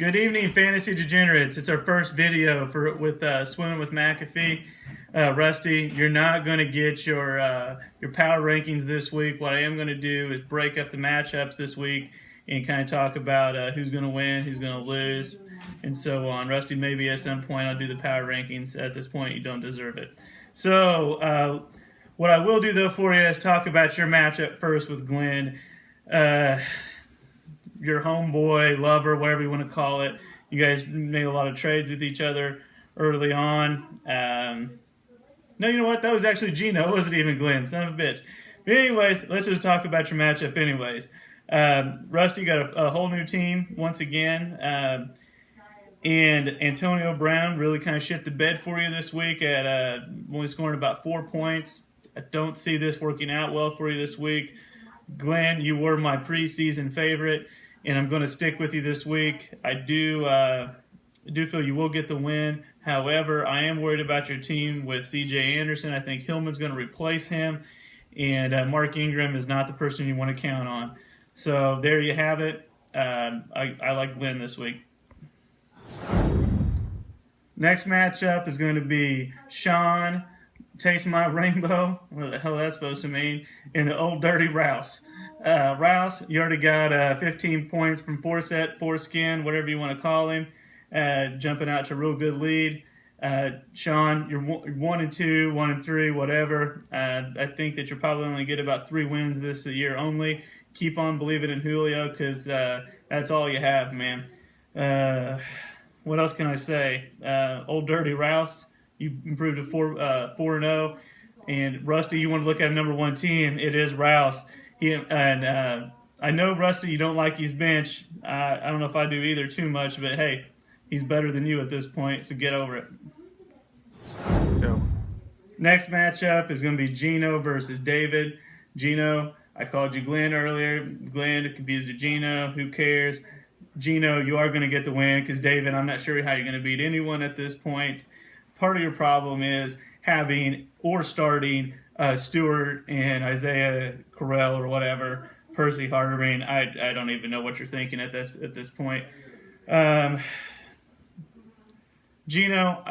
Good evening, fantasy degenerates. It's our first video with Swimming with McAfee. Rusty, you're not going to get your power rankings this week. What I am going to do is break up the matchups this week and kind of talk about who's going to win, who's going to lose, and so on. Rusty, maybe at some point I'll do the power rankings. At this point, you don't deserve it. So, what I will do though for you is talk about your matchup first with Glenn. Your homeboy, lover, whatever you want to call it. You guys made a lot of trades with each other early on. No, you know what? That was actually Gino. It wasn't even Glenn. Son of a bitch. But anyways, let's just talk about your matchup anyways. Rusty got a whole new team once again. And Antonio Brown really kind of shit the bed for you this week at only scoring about 4 points. I don't see this working out well for you this week. Glenn, you were my preseason favorite, and I'm going to stick with you this week. I do feel you will get the win. However, I am worried about your team with C.J. Anderson. I think Hillman's going to replace him, and Mark Ingram is not the person you want to count on. So there you have it. I like Glenn this week. Next matchup is going to be Sean, Taste My Rainbow, what the hell that's supposed to mean, and the Old Dirty Rouse. Rouse, you already got 15 points from foreskin, whatever you want to call him, jumping out to a real good lead. Sean, you're 1 and 2, 1 and 3, whatever. I think that you'll probably only get about 3 wins this year only. Keep on believing in Julio because that's all you have, man. What else can I say? Old Dirty Rouse, you improved to 4-0. And Rusty, you want to look at a number 1 team, it is Rouse. I know, Rusty, you don't like his bench. I don't know if I do either too much, but hey, he's better than you at this point, so get over it. No. Next matchup is going to be Gino versus David. Gino, I called you Glenn earlier. Glenn confused with Gino. Who cares? Gino, you are going to get the win because David, I'm not sure how you're going to beat anyone at this point. Part of your problem is having or starting Stewart and Isaiah Correll or whatever, Percy Harvering. I don't even know what you're thinking at this point. Gino,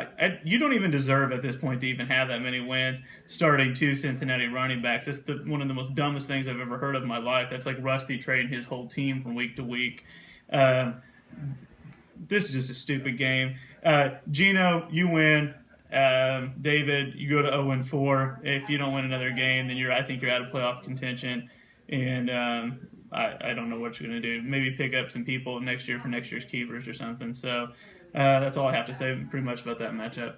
you don't even deserve at this point to even have that many wins starting 2 Cincinnati running backs. That's one of the most dumbest things I've ever heard of in my life. That's like Rusty trading his whole team from week to week. This is just a stupid game. Gino, you win. David, you go to 0-4. If you don't win another game, then I think you're out of playoff contention. And I don't know what you're going to do. Maybe pick up some people next year for next year's keepers or something. So that's all I have to say pretty much about that matchup.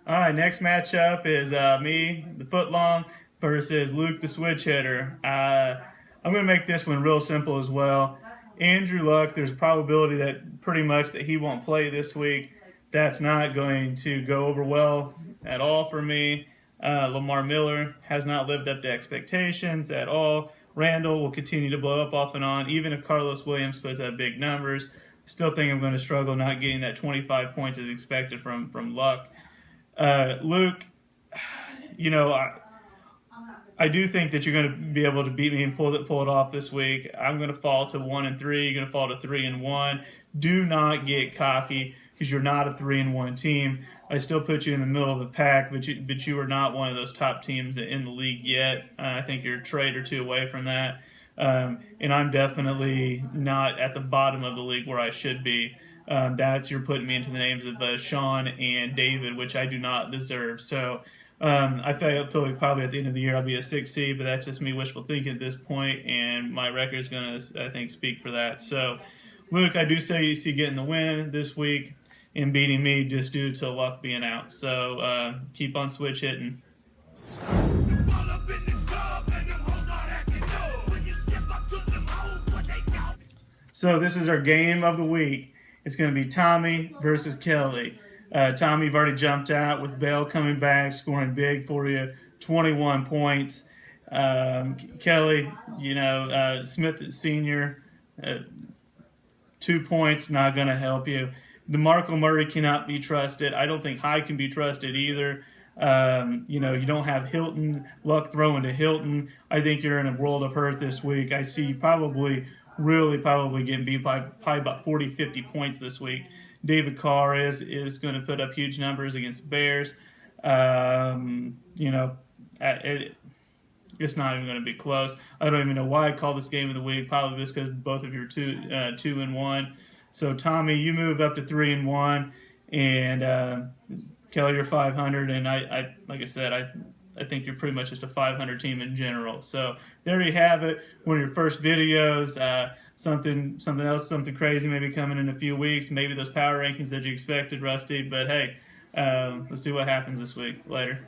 All right, next matchup is me, the footlong, versus Luke, the switch hitter. I'm going to make this one real simple as well. Andrew Luck, there's a probability that pretty much that he won't play this week. That's not going to go over well at all for me. Lamar Miller has not lived up to expectations at all. Randall will continue to blow up off and on. Even if Carlos Williams puts up big numbers, I still think I'm going to struggle not getting that 25 points as expected from Luck. Luke, you know, I do think that you're going to be able to beat me and pull it off this week. I'm going to fall to 1 and 3. You're going to fall to 3 and 1. Do not get cocky because you're not a 3 and 1 team. I still put you in the middle of the pack, but you are not one of those top teams in the league yet. I think you're a trade or 2 away from that. And I'm definitely not at the bottom of the league where I should be. You're putting me into the names of Sean and David, which I do not deserve. So I feel like probably at the end of the year I'll be a 6 seed, but that's just me wishful thinking at this point, and my record is going to, I think, speak for that. So, Luke, I do say you see getting the win this week and beating me just due to Luck being out. So keep on switch hitting. So this is our game of the week. It's going to be Tommy versus Kelly. Tommy, you've already jumped out with Bell coming back, scoring big for you, 21 points. Kelly, Smith Sr., 2 points, not going to help you. DeMarco Murray cannot be trusted. I don't think Hyde can be trusted either. You don't have Hilton, Luck throwing to Hilton. I think you're in a world of hurt this week. I see probably really probably getting beat by probably about 40, 50 points this week. David Carr is going to put up huge numbers against Bears. You know, it's not even going to be close. I don't even know why I called this game of the week. Probably just because both of you are 2-1. So Tommy, you move up to 3-1, and Kelly, you're 500. And I like I said, I think you're pretty much just a 500 team in general. So there you have it. One of your first videos. Something else, something crazy maybe coming in a few weeks. Maybe those power rankings that you expected, Rusty. But hey, let's see what happens this week. Later.